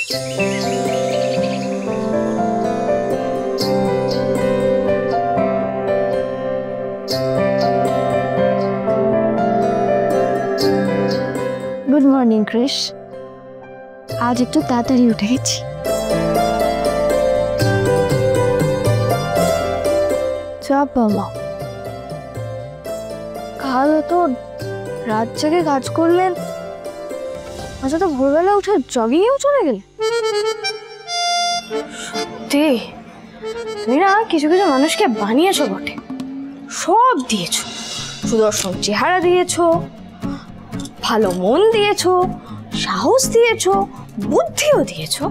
Good morning Krrish. আজ একটু তাড়াতাড়ি উঠে গেছি। চাপ বাবা, কাল তো রাত জেগে কাজ করলেন, আচ্ছা তো ভোরবেলা উঠে জগিংয়েও চলে গেলে। সত্যি তুমি না কিছু কিছু মানুষকে বানিয়েছো বটে, সব দিয়েছো, সুদর্শন চেহারা দিয়েছো, ভালো মন দিয়েছো, সাহস দিয়েছো, বুদ্ধিও দিয়েছো,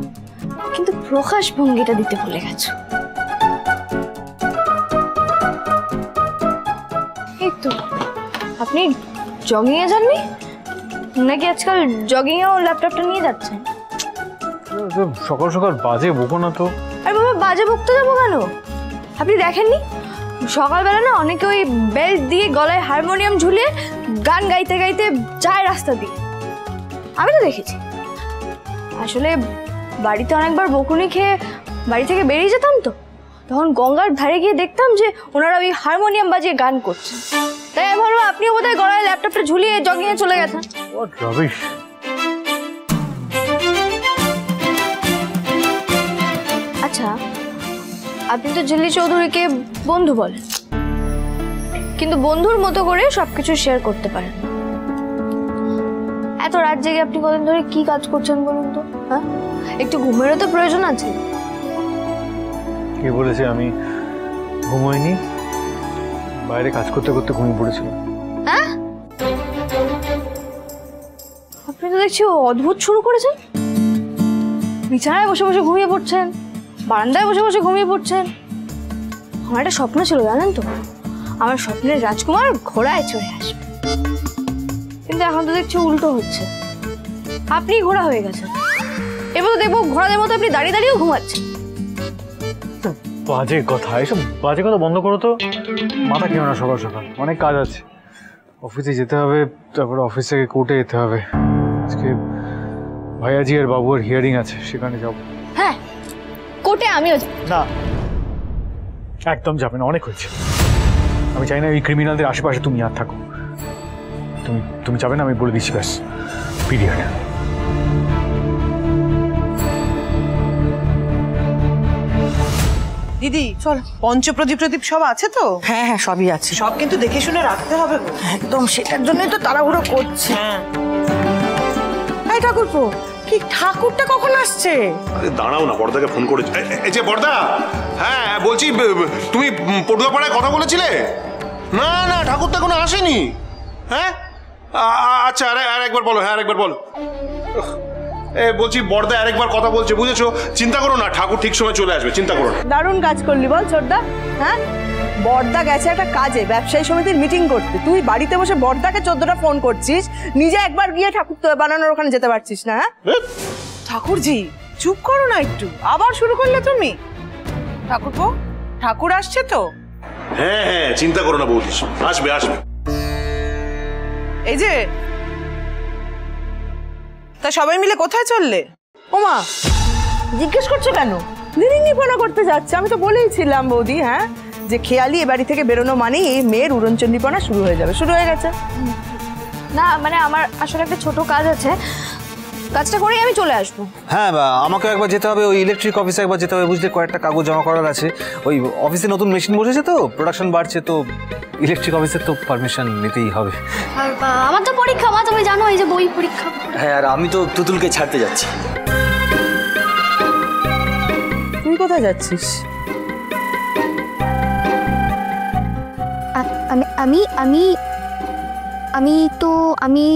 কিন্তু প্রকাশ ভঙ্গিটা দিতে ভুলে গেছো। এই তো আপনি জগিং এ যাননি নাকি? আজকাল জগিং এও ল্যাপটপটা নিয়ে যাচ্ছেন? সকাল সকাল বাজে বকো না তো। আরে বাবা, বাজে বকতে যাবো কেন? আপনি দেখেননি সকালবেলা না অনেকে ওই বেল্ট দিয়ে গলায় হারমোনিয়াম ঝুলিয়ে গান গাইতে গাইতে যায় রাস্তা দিয়ে? আমি তো দেখেছি। আসলে বাড়িতে অনেকবার বকুনি খেয়ে বাড়ি থেকে বেরিয়ে যেতাম, তো তখন গঙ্গার ধারে গিয়ে দেখতাম যে ওনারা ওই হারমোনিয়াম বাজিয়ে গান করছেন। তাই আমি ভাবলাম আপনিও বোধহয় গলায় ল্যাপটপটা ঝুলিয়ে জগিংয়ে চলে গেছেন। আচ্ছা, আপনি তো ঝিল্লি চৌধুরীকে বন্ধু বলেন, কিন্তু বন্ধুর মতো করে সবকিছু শেয়ার করতে পারেন না। এত রাত জেগে আপনি কদিন ধরে কি কাজ করছেন বলুন তো? হ্যাঁ, একটু ঘুমেরও তো প্রয়োজন আছে। কে বলেছে আমি ঘুমোইনি? বাইরে কাজ করতে করতে ঘুমিয়ে পড়েছিলাম। হ্যাঁ, আপনি তো দেখছি অদ্ভুত শুরু করেছেন। বিছানায় বসে বসে ঘুমিয়ে পড়ছেন, বারান্দায় বসে বসে ঘুমিয়ে পড়ছেন। আমার একটা স্বপ্ন ছিল জানেন তো, আমার স্বপ্নের রাজকুমার ঘোড়ায় চড়ে আসবে, কিন্তু এখন তো দেখছি উল্টো হচ্ছে। আপনি ঘোড়া হয়ে গেছেন, এবার তো দেখবো ঘোড়াদের মতো আপনি দাঁড়িয়ে দাঁড়িয়েও ঘুমাচ্ছেন। বাজে কথা, এসব বাজে কথা বন্ধ করো তো। মাথা খেও না সকাল সকাল, অনেক কাজ আছে। অফিসে যেতে হবে, তারপরে অফিস থেকে কোর্টে যেতে হবে। আজকে ভাইয়াজি আর বাবুর হিয়ারিং আছে, সেখানে যাবো। হ্যাঁ, কোর্টে আমিও যাব না, একদম যাবে না, অনেক হয়েছে। আমি চাই না এই ক্রিমিনালদের আশেপাশে তুমি আর থাকো। তুমি যাবে না, আমি বলে দিচ্ছি, ব্যাস, পিরিয়ড। দিদি চল, পঞ্চপ্রদীপ প্রদীপ সব আছে তো? হ্যাঁ হ্যাঁ, সবই আছে। সব কিন্তু দেখে শুনে রাখতে হবে। একদম, সেটার জন্যই তো তাড়াহুড়ো করছে। এই ঠাকুরপো, কি ঠাকুরটা কখন আসছে? আরে দাঁড়াও না, বড়দাকে ফোন করেছি। এই যে বড়দা, হ্যাঁ বলছি, তুমি পটুয়াপাড়ায় কথা বলেছিলে? না না, ঠাকুরটা এখনো আসেনি। হ্যাঁ আচ্ছা, আর একবার বলো। হ্যাঁ আরেকবার বলো। বলছি বড়দা আরেকবার কথা বলছে, বুঝেছো? চিন্তা করো না, ঠাকুর ঠিক সময় চলে আসবে, চিন্তা করো না। দারুণ কাজ করলি বল ছোটদা। হ্যাঁ, বড়দা গেছে একটা কাজে, ব্যবসায়ী সমিতির মিটিং করতে। তুই বাড়িতে বসে বড়দাকে 14টা ফোন করছিস, নিজে একবার গিয়ে ঠাকুর বানানোর ওখানে যেতে পারছিস না? হ্যাঁ ঠাকুরজি, চুপ করো না একটু, আবার শুরু করলে তুমি। ঠাকুরপো, ঠাকুর আসছে তো? হ্যাঁ হ্যাঁ, চিন্তা করো না বৌদি, আসবে আসবে। এই যে, তা সবাই মিলে কোথায় চললে? ওমা, জিজ্ঞেস করছো কেন? নিরিঙ্গিপনা করতে যাচ্ছে। আমি তো বলেইছিলাম বৌদি, হ্যাঁ, যে খেয়ালি এ বাড়ি থেকে বেরোনো মানেই এই মেয়ের উড়নচণ্ডীপনা শুরু হয়ে যাবে। শুরু হয়ে গেছে। না মানে আমার আসলে একটা ছোট কাজ আছে, কাজটা করেই আমি চলে আসবো। হ্যাঁ, আমাকে একবার যেতে হবে, ওই ইলেকট্রিক অফিসে একবার যেতে হবে, বুঝলে, কয়েকটা কাগজ জমা করার আছে। ওই অফিসে নতুন মেশিন বসেছে তো, প্রোডাকশন বাড়ছে, তো ইলেকট্রিক অফিসের তো পারমিশন নিতেই হবে। আর আমার তো পরীক্ষা, মা তুমি জানো, এই যে বই পরীক্ষা। হ্যাঁ, আর আমি তো তুতুলকে ছাড়তে যাচ্ছি। তুই কোথায় যাচ্ছিস? আমি আমি আমি তো আমি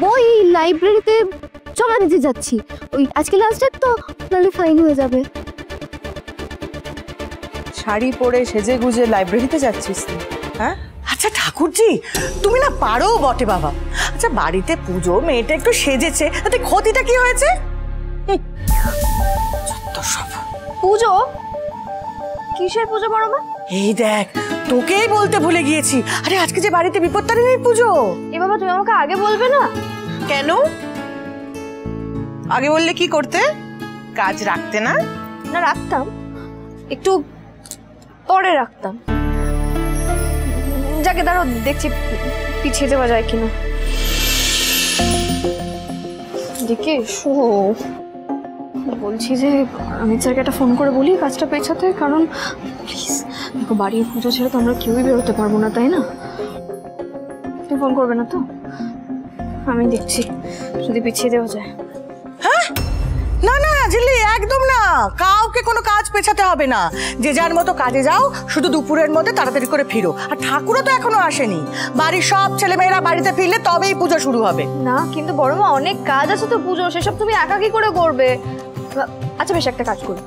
বই লাইব্রেরিতে জমা দিতে যাচ্ছি। ওই আজকে লাস্ট ডেট তো, নাহলে ফাইন হয়ে যাবে। শাড়ি পরে সেজে গুজে লাইব্রেরিতে যাচ্ছিস? হ্যাঁ, আচ্ছা ঠাকুরজি, তুমি না পারো বটে বাবা। আচ্ছা, বাড়িতে পুজো, মেয়েটা একটু সেজেছে, তাতে ক্ষতিটা কি হয়েছে? পুজো? কিসের পুজো বড় মা? এই দেখ, তোকেই বলতে ভুলে গিয়েছি। আরে আজকে যে বাড়িতে বিপত্তারিণীর পুজো। এ বাবা, তুমি আমাকে আগে বলবে না? কেন? আগে বললে কি করতে? কাজ রাখতে না? না, রাখতাম, একটু পরে রাখতাম। যাকে দাঁড়ো, দেখছি পিছিয়ে যাওয়া যায় কিনা। দেখে বলছি যে অমিত স্যারকে একটা ফোন করে বলি কাজটা পেছাতে, কারণ প্লিজ দেখো, বাড়ির পুজো ছেড়ে তো আমরা কেউই বেরোতে পারবো না, তাই না? তুমি ফোন করবে না তো? আমি দেখছি যদি পিছিয়ে দেওয়া যায়। হ্যাঁ, না না ঝিল্লি, একদম না। কাউকে কোনো কাজ পেছাতে হবে না। যে যার মতো কাজে যাও, শুধু দুপুরের মধ্যে তাড়াতাড়ি করে ফিরো। আর ঠাকুরও তো এখনো আসেনি। বাড়ির সব ছেলেমেয়েরা বাড়িতে ফিরলে তবেই পুজো শুরু হবে। না কিন্তু বড় মা, অনেক কাজ আছে তো পুজো, সেসব তুমি একা কি করে করবে? আচ্ছা বেশ, একটা কাজ করি,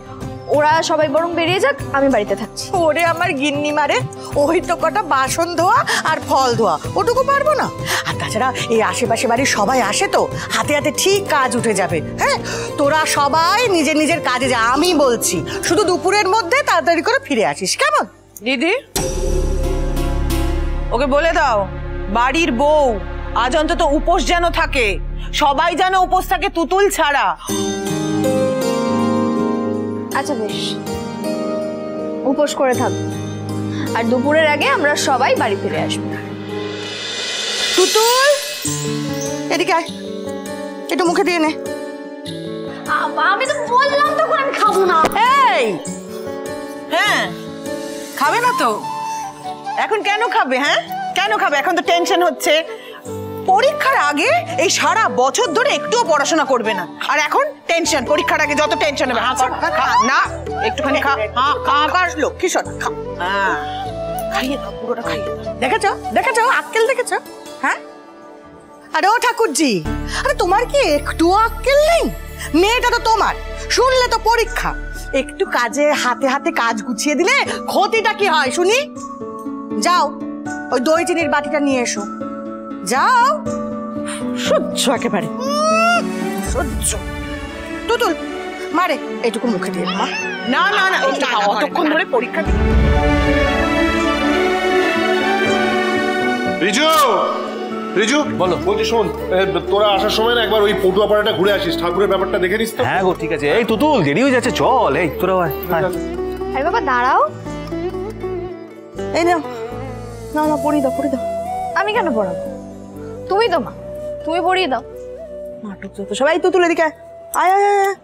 ওরা সবাই বরং বেরিয়ে যাক, আমি বাড়িতে থাকছি। ওরে আমার গিন্নি মারে, ওই তো কটা বাসন ধোয়া আর ফল ধোয়া, ওটুকু পারবো না? আর তাছাড়া এই আশেপাশে বাড়ির সবাই আসে তো, হাতে হাতে ঠিক কাজ উঠে যাবে। হ্যাঁ, তোরা সবাই নিজের নিজের কাজে যা, আমি বলছি শুধু দুপুরের মধ্যে তাড়াতাড়ি করে ফিরে আসিস, কেমন? দিদি, ওকে বলে দাও বাড়ির বউ আজ অন্তত উপোস যেন থাকে, সবাই যেন উপোস থাকে তুতুল ছাড়া। আচ্ছা বেশ, উপোস করে থাকবো, আর দুপুরের আগে আমরা সবাই বাড়ি ফিরে আসবো। তুতুল, এদিকে আয়, একটু মুখে দিয়ে নে। আমি তো বললাম তখন আমি খাবো না। এই, হ্যাঁ খাবে না তো? এখন কেন খাবে? হ্যাঁ কেন খাবে? এখন তো টেনশন হচ্ছে। পরীক্ষার আগে এই সারা বছর ধরে একটুও পড়াশোনা করবে না, আর এখন টেনশন। পরীক্ষার আগে যত টেনশন হবে। না, একটুখানি খা, লক্ষ্মী শোনা, খা। খাইয়ে দাও, পুরোটা খাইয়ে দাও। দেখেছো দেখেছো, আক্কেল দেখেছো? হ্যাঁ, আরে ও ঠাকুরজি, আরে তোমার কি একটু আক্কেল নেই? মেয়েটা তো তোমার, শুনলে তো পরীক্ষা, একটু কাজে হাতে হাতে কাজ গুছিয়ে দিলে ক্ষতিটা কি হয় শুনি? যাও, ওই দই চিনির বাটিটা নিয়ে এসো, যাও। সহ্য একেবারে সহ্য। তুতুল মারে, এইটুকু মুখে দিয়ে মা। না না না, অতক্ষণ ধরে পরীক্ষা। রিজু, রিজু বলো। বলছি শোন, তোরা আসার সময় না একবার ওই পটুয়া পাড়াটা ঘুরে আসিস, ঠাকুরের ব্যাপারটা দেখে নিস তো। হ্যাঁ গো, ঠিক আছে। এই তুতুল, দেরি হয়ে যাচ্ছে, চল। এই তোরা আরে বাবা দাঁড়াও, এই নাও, না না পড়িয়ে দাও, পড়িয়ে দাও। আমি কেন পড়াবো? তুমি তো মা, তুমি পড়িয়ে দাও। নাটক যত সবাই। তুতুল এদিকে আয়, আয় আয় আয়।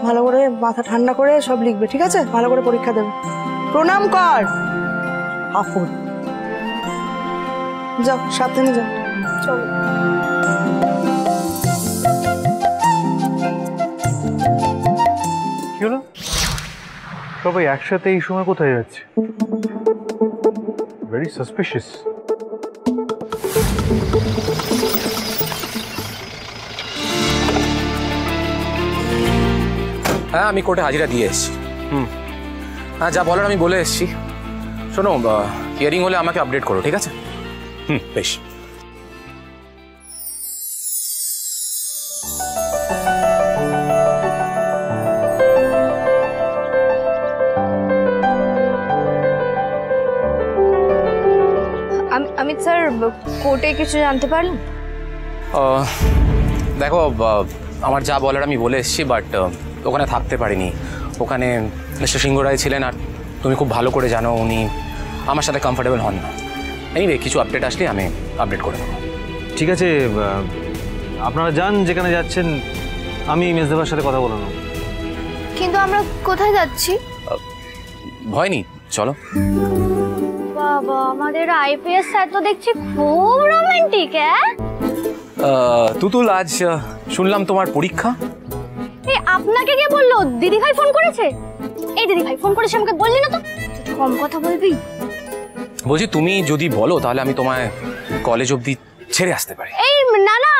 ভালো করে মাথা ঠান্ডা করে সব লিখবে, ঠিক আছে? ভালো করে পরীক্ষা দেবে। প্রণাম কর। আপন যাও, সাবধানে যাও। চলো। কি হলো? সবাই একসাথে এই সময় কোথায় যাচ্ছে? Very suspicious. হ্যাঁ, আমি কোর্টে হাজিরা দিয়ে এসেছি। হ্যাঁ, যা বলার আমি বলে এসেছি। শোনো, হিয়ারিং হলে আমাকে আপডেট করো, ঠিক আছে? বেশ। অমিত স্যার, কোর্টে কিছু জানতে পারলেন? দেখো, আমার যা বলার আমি বলে এসেছি, বাট ওখানে থাকতে পারিনি। ওখানে মিস্টার সিংহ রায় ছিলেন, আর তুমি খুব ভালো করে জানো উনি আমার সাথে কমফোর্টেবল হন না। এনিওয়ে, কিছু আপডেট আসলে আমি আপডেট করে দেবো। ঠিক আছে, আপনারা যান যেখানে যাচ্ছেন, আমি মেজদাবার সাথে কথা বলে নেব। কিন্তু আমরা কোথায় যাচ্ছি? ভয় নেই, চলো। বাবা, আমাদের আইপিএস স্যার তো দেখছি খুব রোমান্টিক। তুতুল, আজ শুনলাম তোমার পরীক্ষা। এই আপনাকে কে বললো? দিদি ভাই ফোন করেছে? এই দিদি ভাই ফোন করেছে, আমাকে বললি না তো? কম কথা বলবি। বলছি, তুমি যদি বলো তাহলে আমি তোমায় কলেজ অবধি ছেড়ে আসতে পারি। এই না না,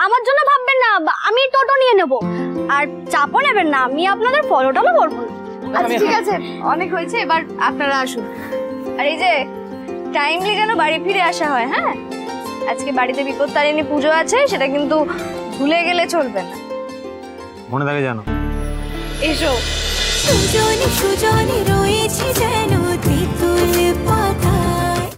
আমার জন্য ভাববেন না, আমি টোটো নিয়ে নেব। আর চাপও নেবেন না, আমি আপনাদের ফলোটা করবো। আচ্ছা ঠিক আছে, অনেক হয়েছে, এবার আপনারা আসুন। আর এই যে টাইমলি যেন বাড়ি ফিরে আসা হয়। হ্যাঁ, আজকে বাড়িতে বিপত্তারিণী পুজো আছে, সেটা কিন্তু ভুলে গেলে চলবে না। মনে থাকে জানো। এসো। সুজনে সুজনে রয়েছে যেন তেঁতুল পাতা।